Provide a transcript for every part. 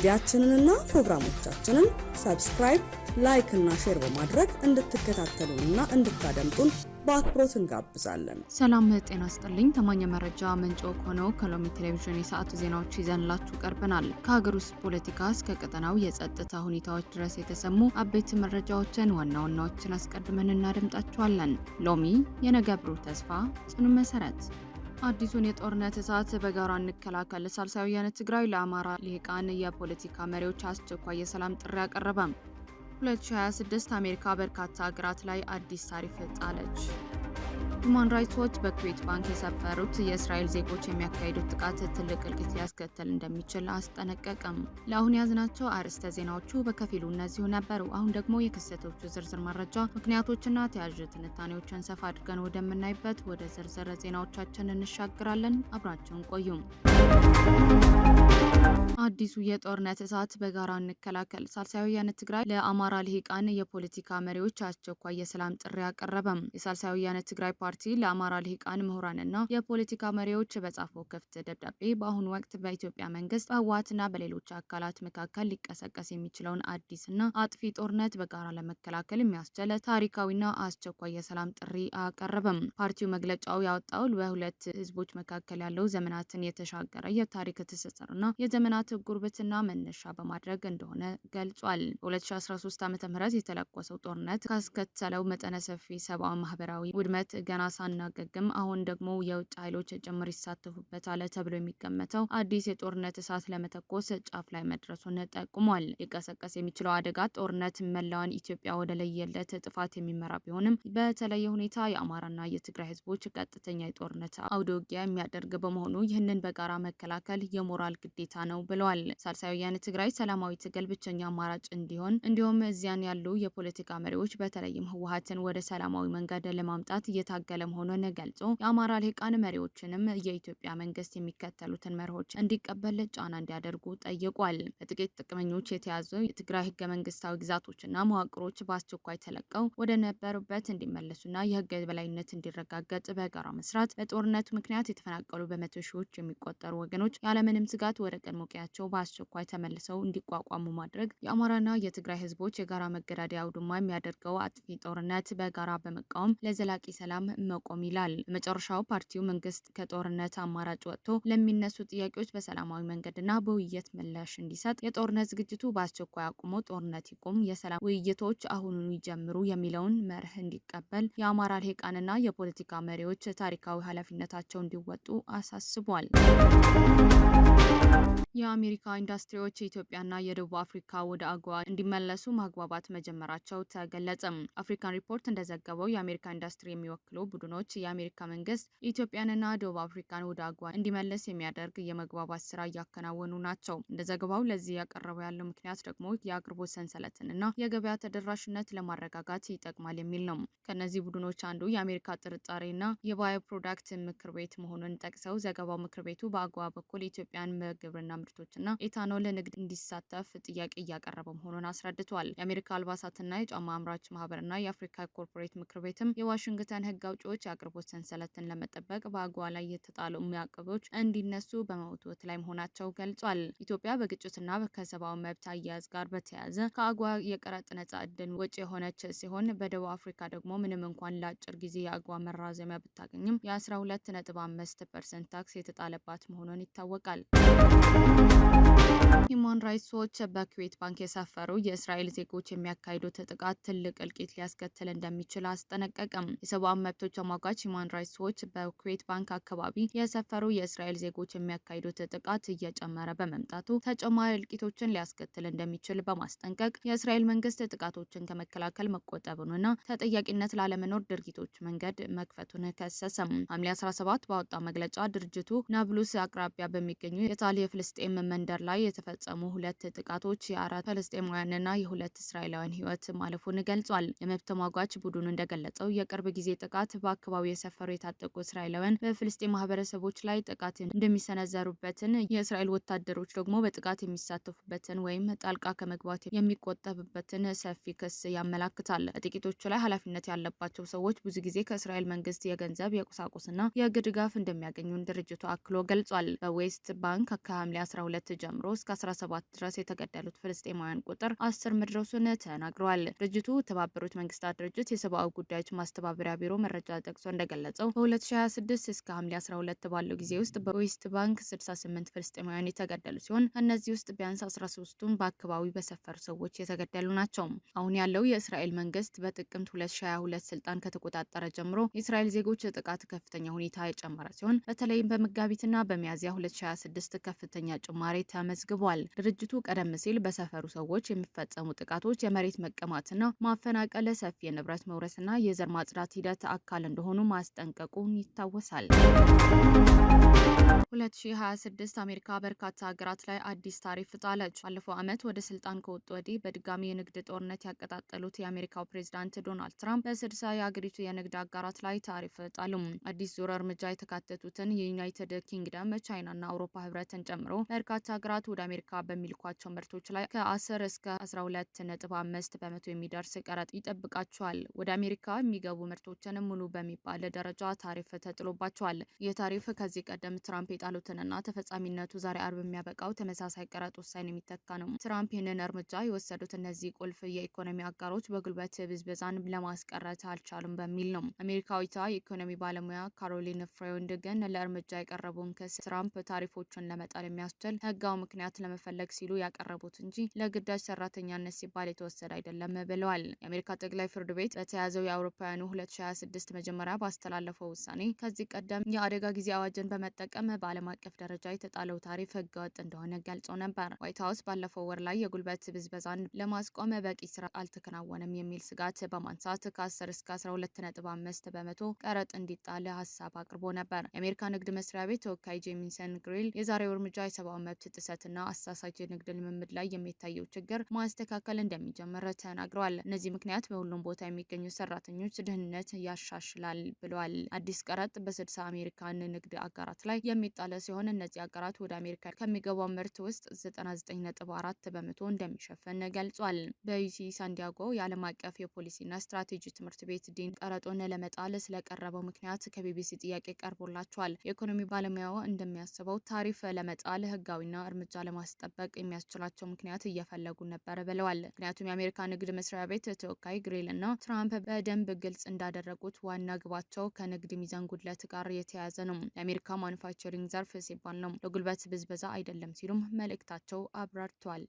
ሚዲያችንንና ፕሮግራሞቻችንን ሰብስክራይብ፣ ላይክ እና ሼር በማድረግ እንድትከታተሉንና እንድታደምጡን በአክብሮት እንጋብዛለን። ሰላም ጤና ይስጥልኝ። ታማኝ መረጃ ምንጭ ሆነው ከሎሚ ቴሌቪዥን የሰዓቱ ዜናዎች ይዘንላችሁ ቀርበናል። ከሀገር ውስጥ ፖለቲካ እስከ ቀጠናው የጸጥታ ሁኔታዎች ድረስ የተሰሙ አበይት መረጃዎችን ዋና ዋናዎችን አስቀድመን እናደምጣችኋለን። ሎሚ የነገ ብሩህ ተስፋ ጽኑ መሰረት። አዲሱን የጦርነት እሳት በጋራ እንከላከል። ሳልሳዊ ወያነ ትግራይ ለአማራ ልሂቃን የፖለቲካ መሪዎች አስቸኳይ የሰላም ጥሪ አቀረበ። 2026 አሜሪካ በርካታ ሀገራት ላይ አዲስ ታሪፍ ጣለች። ሁማን ራይትስ ዎች በኩዌት ባንክ የሰፈሩት የእስራኤል ዜጎች የሚያካሂዱት ጥቃት ትልቅ እልቂት ሊያስከትል እንደሚችል አስጠነቀቀም። ለአሁን ያዝናቸው አርዕስተ ዜናዎቹ በከፊሉ እነዚሁ ነበሩ። አሁን ደግሞ የክስተቶቹ ዝርዝር መረጃ፣ ምክንያቶችና ተያያዥ ትንታኔዎችን ሰፋ አድርገን ወደምናይበት ወደ ዝርዝር ዜናዎቻችን እንሻግራለን። አብራችሁን ቆዩም። አዲሱ የጦርነት እሳት በጋራ እንከላከል። ሳልሳዊ ወያነ ትግራይ ለአማራ ልሂቃን የፖለቲካ መሪዎች አስቸኳይ የሰላም ጥሪ አቀረበም። የሳልሳዊ ወያነ ትግራይ ፓርቲ ለአማራ ልሂቃን ምሁራንና የፖለቲካ መሪዎች በጻፈው ክፍት ደብዳቤ በአሁኑ ወቅት በኢትዮጵያ መንግስት፣ በህወሓትና በሌሎች አካላት መካከል ሊቀሰቀስ የሚችለውን አዲስና አጥፊ ጦርነት በጋራ ለመከላከል የሚያስችል ታሪካዊና አስቸኳይ የሰላም ጥሪ አቀረበም። ፓርቲው መግለጫው ያወጣው በሁለት ህዝቦች መካከል ያለው ዘመናትን የተሻገረ የታሪክ ትስስርና የዘመናት ጉርብትና መነሻ በማድረግ እንደሆነ ገልጿል። በ2013 ዓ.ም የተለኮሰው ጦርነት ካስከተለው መጠነ ሰፊ ሰብአዊ ማህበራዊ ውድመት ገና ሳናገግም አሁን ደግሞ የውጭ ኃይሎች ጭምር ይሳተፉበታል ተብሎ የሚገመተው አዲስ የጦርነት እሳት ለመተኮስ ጫፍ ላይ መድረሱን ጠቁሟል። ሊቀሰቀስ የሚችለው አደጋ ጦርነት መላዋን ኢትዮጵያ ወደ ለየለት ጥፋት የሚመራ ቢሆንም በተለየ ሁኔታ የአማራና የትግራይ ህዝቦች ቀጥተኛ የጦርነት አውደ ውጊያ የሚያደርግ በመሆኑ ይህንን በጋራ መከላከል የሞራል ግዴታ ነው ብለዋል። ሳልሳዊ ወያነ ትግራይ ሰላማዊ ትግል ብቸኛ አማራጭ እንዲሆን እንዲሁም እዚያን ያሉ የፖለቲካ መሪዎች በተለይም ህወሓትን ወደ ሰላማዊ መንገድ ለማምጣት እየታገለ መሆኑን ገልጾ የአማራ ልሂቃን መሪዎችንም የኢትዮጵያ መንግስት የሚከተሉትን መርሆች እንዲቀበል ጫና እንዲያደርጉ ጠይቋል። በጥቂት ጥቅመኞች የተያዙ የትግራይ ህገ መንግስታዊ ግዛቶችና መዋቅሮች በአስቸኳይ ተለቀው ወደ ነበሩበት እንዲመለሱና የህግ የበላይነት እንዲረጋገጥ በጋራ መስራት፣ በጦርነቱ ምክንያት የተፈናቀሉ በመቶ ሺዎች የሚቆጠሩ ወገኖች ያለምንም ስጋት ወደ ቀድሞ ቀያቸው በአስቸኳይ ተመልሰው እንዲቋቋሙ ማድረግ፣ የአማራና የትግራይ ህዝቦች የጋራ መገዳደያ አውድማ የሚያደርገው አጥፊ ጦርነት በጋራ በመቃወም ለዘላቂ ሰላም መቆም ይላል። በመጨረሻው ፓርቲው መንግስት ከጦርነት አማራጭ ወጥቶ ለሚነሱ ጥያቄዎች በሰላማዊ መንገድና በውይይት ምላሽ እንዲሰጥ፣ የጦርነት ዝግጅቱ በአስቸኳይ አቁሞ ጦርነት ይቁም፣ የሰላም ውይይቶች አሁኑኑ ይጀምሩ የሚለውን መርህ እንዲቀበል የአማራ ልሂቃንና የፖለቲካ መሪዎች ታሪካዊ ኃላፊነታቸው እንዲወጡ አሳስቧል። የአሜሪካ ኢንዱስትሪዎች የኢትዮጵያና የደቡብ አፍሪካ ወደ አጎዋ እንዲመለሱ ማግባባት መጀመራቸው ተገለጸ። አፍሪካን ሪፖርት እንደዘገበው የአሜሪካ ኢንዱስትሪ የሚወክሉ ቡድኖች የአሜሪካ መንግስት ኢትዮጵያንና ደቡብ አፍሪካን ወደ አጎዋ እንዲመለስ የሚያደርግ የመግባባት ስራ እያከናወኑ ናቸው። እንደ ዘገባው ለዚህ ያቀረበው ያለው ምክንያት ደግሞ የአቅርቦት ሰንሰለትንና የገበያ ተደራሽነት ለማረጋጋት ይጠቅማል የሚል ነው። ከነዚህ ቡድኖች አንዱ የአሜሪካ ጥርጣሬና የባዮ ፕሮዳክት ምክር ቤት መሆኑን ጠቅሰው ዘገባው ምክር ቤቱ በአጎዋ በኩል ኢትዮጵያን በግብርና ምርቶችና ኤታኖል ንግድ እንዲሳተፍ ጥያቄ እያቀረበ መሆኑን አስረድቷል። የአሜሪካ አልባሳትና የጫማ አምራች ማህበርና የአፍሪካ ኮርፖሬት ምክር ቤትም የዋሽንግተን ህግ አውጪዎች የአቅርቦት ሰንሰለትን ለመጠበቅ በአጎዋ ላይ የተጣሉ ማዕቀቦች እንዲነሱ በመወትወት ላይ መሆናቸው ገልጿል። ኢትዮጵያ በግጭትና ከሰብአዊ መብት አያያዝ ጋር በተያያዘ ከአጎዋ የቀረጥ ነጻ እድል ወጪ የሆነች ሲሆን በደቡብ አፍሪካ ደግሞ ምንም እንኳን ለአጭር ጊዜ የአጎዋ መራዘሚያ ብታገኝም የ12.5% ታክስ የተጣለባት መሆኑን ይታወቃል። ሁማን ራይትስ ዎች በኩዌት ባንክ የሰፈሩ የእስራኤል ዜጎች የሚያካሂዱት ጥቃት ትልቅ እልቂት ሊያስከትል እንደሚችል አስጠነቀቀም። የሰብአዊ መብቶች ተሟጋች ሁማን ራይትስ ዎች በኩዌት ባንክ አካባቢ የሰፈሩ የእስራኤል ዜጎች የሚያካሂዱት ጥቃት እየጨመረ በመምጣቱ ተጨማሪ እልቂቶችን ሊያስከትል እንደሚችል በማስጠንቀቅ የእስራኤል መንግስት ጥቃቶችን ከመከላከል መቆጠቡንና ተጠያቂነት ላለመኖር ድርጊቶች መንገድ መክፈቱን ከሰሰም። ሐምሌ 17 ባወጣው መግለጫ ድርጅቱ ናብሉስ አቅራቢያ በሚገኙ የታል የፍልስጤም መንደር ላይ የተፈጸሙ ሁለት ጥቃቶች የ4 ፍልስጤማውያንና የ2 እስራኤላውያን ህይወት ማለፉን ገልጿል። የመብት ተሟጋች ቡድኑ እንደገለጸው የቅርብ ጊዜ ጥቃት በአካባቢው የሰፈሩ የታጠቁ እስራኤላውያን በፍልስጤም ማህበረሰቦች ላይ ጥቃት እንደሚሰነዘሩበትን፣ የእስራኤል ወታደሮች ደግሞ በጥቃት የሚሳተፉበትን ወይም ጣልቃ ከመግባት የሚቆጠብበትን ሰፊ ክስ ያመላክታል። በጥቂቶቹ ላይ ኃላፊነት ያለባቸው ሰዎች ብዙ ጊዜ ከእስራኤል መንግስት የገንዘብ የቁሳቁስና የህግ ድጋፍ እንደሚያገኙን ድርጅቱ አክሎ ገልጿል። በዌስት ባንክ ከሐምሌ 12 ጀምሮ እስከ 17 ድረስ የተገደሉት ፍልስጤማውያን ቁጥር 10 መድረሱን ተናግረዋል። ድርጅቱ የተባበሩት መንግስታት ድርጅት የሰብአዊ ጉዳዮች ማስተባበሪያ ቢሮ መረጃ ጠቅሶ እንደገለጸው በ2026 እስከ ሐምሌ 12 ባለው ጊዜ ውስጥ በዌስት ባንክ 68 ፍልስጤማውያን የተገደሉ ሲሆን እነዚህ ውስጥ ቢያንስ 13ቱን በአካባቢው በሰፈሩ ሰዎች የተገደሉ ናቸው። አሁን ያለው የእስራኤል መንግስት በጥቅምት 2022 ስልጣን ከተቆጣጠረ ጀምሮ የእስራኤል ዜጎች ጥቃት ከፍተኛ ሁኔታ የጨመረ ሲሆን በተለይም በመጋቢትና በሚያዝያ 2026 ከፍተኛ ጭማሪ ተመዝግቧል። ድርጅቱ ቀደም ሲል በሰፈሩ ሰዎች የሚፈጸሙ ጥቃቶች የመሬት መቀማትና ማፈናቀል፣ ሰፊ የንብረት መውረስና የዘር ማጽዳት ሂደት አካል እንደሆኑ ማስጠንቀቁን ይታወሳል። 2026 አሜሪካ በርካታ ሀገራት ላይ አዲስ ታሪፍ ጣለች። ባለፈው ዓመት ወደ ስልጣን ከወጡ ወዲህ በድጋሚ የንግድ ጦርነት ያቀጣጠሉት የአሜሪካው ፕሬዝዳንት ዶናልድ ትራምፕ በ60 የአገሪቱ የንግድ አጋራት ላይ ታሪፍ ጣሉ። አዲስ ዙር እርምጃ የተካተቱትን የዩናይትድ ኪንግደም፣ ቻይናና አውሮፓ ህብረትን ጨምሮ በርካታ ሀገራት ወደ አሜሪካ በሚልኳቸው ምርቶች ላይ ከ10 እስከ 12.5 በመቶ የሚደርስ ቀረጥ ይጠብቃቸዋል። ወደ አሜሪካ የሚገቡ ምርቶችን ሙሉ በሚባል ደረጃ ታሪፍ ተጥሎባቸዋል። ይህ ታሪፍ ከዚህ ቀደም ትራምፕ የጣሉትንና ተፈጻሚነቱ ዛሬ አርብ የሚያበቃው ተመሳሳይ ቀረጥ ውሳኔ የሚተካ ነው። ትራምፕ ይህንን እርምጃ የወሰዱት እነዚህ ቁልፍ የኢኮኖሚ አጋሮች በጉልበት ብዝበዛን ለማስቀረት አልቻሉም በሚል ነው። አሜሪካዊቷ የኢኮኖሚ ባለሙያ ካሮሊን ፍሬውንድ ግን ለእርምጃ የቀረቡን ክስ ትራምፕ ታሪፎችን ለመጣል የሚያስችል ህጋዊ ምክንያት ለመፈለግ ሲሉ ያቀረቡት እንጂ ለግዳጅ ሰራተኛነት ሲባል የተወሰደ አይደለም ብለዋል። የአሜሪካ ጠቅላይ ፍርድ ቤት በተያዘው የአውሮፓውያኑ 2026 መጀመሪያ ባስተላለፈው ውሳኔ ከዚህ ቀደም የአደጋ ጊዜ አዋጅን በመጠቀም በዓለም አቀፍ ደረጃ የተጣለው ታሪፍ ህገወጥ እንደሆነ ገልጾ ነበር። ዋይት ሀውስ ባለፈው ወር ላይ የጉልበት ብዝበዛን ለማስቆም በቂ ስራ አልተከናወነም የሚል ስጋት በማንሳት ከ10 እስከ 12.5 በመቶ ቀረጥ እንዲጣል ሀሳብ አቅርቦ ነበር። የአሜሪካ ንግድ መስሪያ ቤት ተወካይ ጄሚሰን ግሪል የዛሬው እርምጃ የሰብአዊ መብት ጥሰትና አሳሳች የንግድ ልምምድ ላይ የሚታየው ችግር ማስተካከል እንደሚጀምር ተናግረዋል። እነዚህ ምክንያት በሁሉም ቦታ የሚገኙ ሰራተኞች ደህንነት ያሻሽላል ብለዋል። አዲስ ቀረጥ በ60 አሜሪካን ንግድ አጋራት ላይ የሚጣለ ሲሆን እነዚህ አጋራት ወደ አሜሪካ ከሚገባው ምርት ውስጥ 99.4 በመቶ እንደሚሸፍን ገልጿል። በዩሲ ሳንዲያጎ የዓለም አቀፍ የፖሊሲና ስትራቴጂ ትምህርት ቤት ዲን ቀረጡን ለመጣል ስለቀረበው ምክንያት ከቢቢሲ ጥያቄ ቀርቦላቸዋል። የኢኮኖሚ ባለሙያው እንደሚያስበው ታሪፍ ለመጣል ህጋዊና እርምጃ ለማስጠበቅ የሚያስችላቸው ምክንያት እየፈለጉ ነበር ብለዋል። ምክንያቱም የአሜሪካ ንግድ መስሪያ ቤት ተወካይ ግሪል እና ትራምፕ በደንብ ግልጽ እንዳደረጉት ዋና ግባቸው ከንግድ ሚዛን ጉድለት ጋር የተያያዘ ነው። የአሜሪካ ማኑፋክቸሪንግ ዘርፍ ሲባል ነው፣ ለጉልበት ብዝበዛ አይደለም ሲሉም መልእክታቸው አብራርተዋል።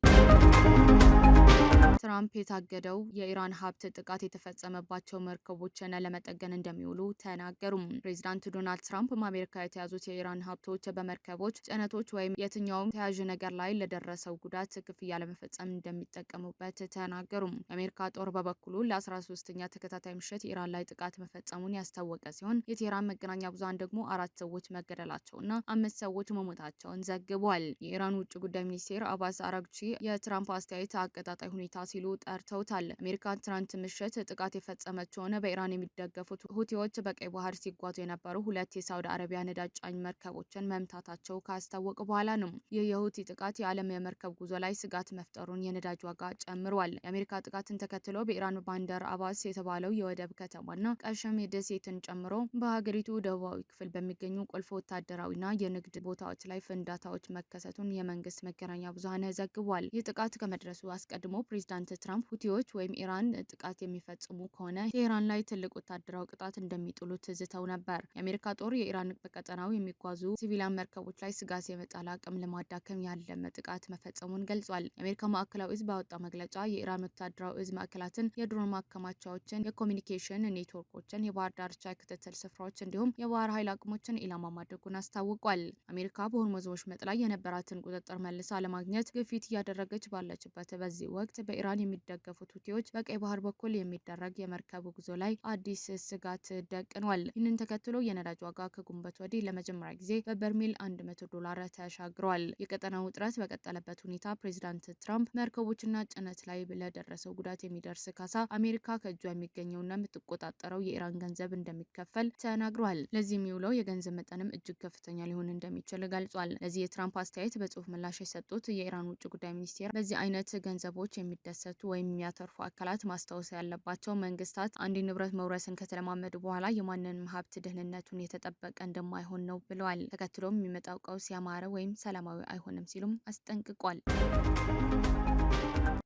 ትራምፕ የታገደው የኢራን ሀብት ጥቃት የተፈጸመባቸው መርከቦችን ለመጠገን እንደሚውሉ ተናገሩ። ፕሬዚዳንት ዶናልድ ትራምፕ አሜሪካ የተያዙት የኢራን ሀብቶች በመርከቦች፣ ጭነቶች ወይም የትኛውም ተያዥ ነገር ላይ ለደረሰው ጉዳት ክፍያ ለመፈጸም እንደሚጠቀሙበት ተናገሩ። የአሜሪካ ጦር በበኩሉ ለ13ኛ ተከታታይ ምሽት ኢራን ላይ ጥቃት መፈጸሙን ያስታወቀ ሲሆን የቴህራን መገናኛ ብዙሃን ደግሞ 4 ሰዎች መገደላቸውና 5 ሰዎች መሞታቸውን ዘግቧል። የኢራን ውጭ ጉዳይ ሚኒስቴር አባስ አራግቺ የትራምፕ አስተያየት አቀጣጣይ ሁኔታ ሲሉ ጠርተውታል። አሜሪካ ትናንት ምሽት ጥቃት የፈጸመችውን በኢራን የሚደገፉት ሁቲዎች በቀይ ባህር ሲጓዙ የነበሩ 2 የሳውዲ አረቢያ ነዳጅ ጫኝ መርከቦችን መምታታቸው ካስታወቁ በኋላ ነው። ይህ የሁቲ ጥቃት የዓለም የመርከብ ጉዞ ላይ ስጋት መፍጠሩን የነዳጅ ዋጋ ጨምሯል። የአሜሪካ ጥቃትን ተከትሎ በኢራን ባንደር አባስ የተባለው የወደብ ከተማና ቀሽም ደሴትን ጨምሮ በሀገሪቱ ደቡባዊ ክፍል በሚገኙ ቁልፍ ወታደራዊና የንግድ ቦታዎች ላይ ፍንዳታዎች መከሰቱን የመንግስት መገናኛ ብዙሃን ዘግቧል። ይህ ጥቃት ከመድረሱ አስቀድሞ ፕሬዚዳንት ትራምፕ ሁቲዎች ወይም ኢራን ጥቃት የሚፈጽሙ ከሆነ ቴህራን ላይ ትልቅ ወታደራዊ ቅጣት እንደሚጥሉ ትዝተው ነበር። የአሜሪካ ጦር የኢራን በቀጠናው የሚጓዙ ሲቪሊያን መርከቦች ላይ ስጋት የመጣል አቅም ለማዳከም ያለመ ጥቃት መፈጸሙን ገልጿል። የአሜሪካ ማዕከላዊ እዝ ባወጣው መግለጫ የኢራን ወታደራዊ እዝ ማዕከላትን፣ የድሮን ማከማቻዎችን፣ የኮሚኒኬሽን ኔትወርኮችን፣ የባህር ዳርቻ የክትትል ስፍራዎች እንዲሁም የባህር ኃይል አቅሞችን ኢላማ ማድረጉን አስታውቋል። አሜሪካ በሆርሙዝ ወሽመጥ ላይ የነበራትን ቁጥጥር መልሳ ለማግኘት ግፊት እያደረገች ባለችበት በዚህ ወቅት በኢራን የሚደገፉት ሁቲዎች በቀይ ባህር በኩል የሚደረግ የመርከብ ጉዞ ላይ አዲስ ስጋት ደቅኗል። ይህንን ተከትሎ የነዳጅ ዋጋ ከግንቦት ወዲህ ለመጀመሪያ ጊዜ በበርሜል $100 ተሻግሯል። የቀጠናው ውጥረት በቀጠለበት ሁኔታ ፕሬዚዳንት ትራምፕ መርከቦችና ጭነት ላይ ለደረሰው ጉዳት የሚደርስ ካሳ አሜሪካ ከእጇ የሚገኘውና የምትቆጣጠረው የኢራን መጠን ገንዘብ እንደሚከፈል ተናግሯል። ለዚህ የሚውለው የገንዘብ መጠንም እጅግ ከፍተኛ ሊሆን እንደሚችል ገልጿል። ለዚህ የትራምፕ አስተያየት በጽሁፍ ምላሽ የሰጡት የኢራን ውጭ ጉዳይ ሚኒስቴር በዚህ አይነት ገንዘቦች የሚደሰቱ ወይም የሚያተርፉ አካላት ማስታወስ ያለባቸው መንግስታት አንድ ንብረት መውረስን ከተለማመዱ በኋላ የማንንም ሀብት ደህንነቱን የተጠበቀ እንደማይሆን ነው ብለዋል። ተከትሎም የሚመጣው ቀውስ ያማረ ወይም ሰላማዊ አይሆንም ሲሉም አስጠንቅቋል።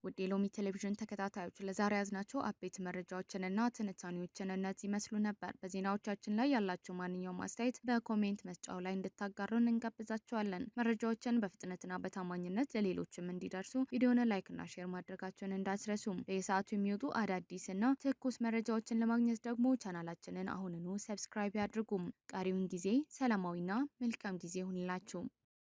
ውድ የሎሚ ቴሌቪዥን ተከታታዮች ለዛሬ ያዝናቸው አበይት መረጃዎችንና ትንታኔዎችን እነዚህ ይመስሉ ነበር። በዜናዎቻችን ላይ ያላችሁ ማንኛውም አስተያየት በኮሜንት መስጫው ላይ እንድታጋሩን እንጋብዛችኋለን። መረጃዎችን በፍጥነትና በታማኝነት ለሌሎችም እንዲደርሱ ቪዲዮን ላይክና ሼር ማድረጋችሁን እንዳትረሱ። በየሰዓቱ የሚወጡ አዳዲስና ትኩስ መረጃዎችን ለማግኘት ደግሞ ቻናላችንን አሁንኑ ሰብስክራይብ ያድርጉም። ቀሪውን ጊዜ ሰላማዊና መልካም ጊዜ ይሁንላችሁ።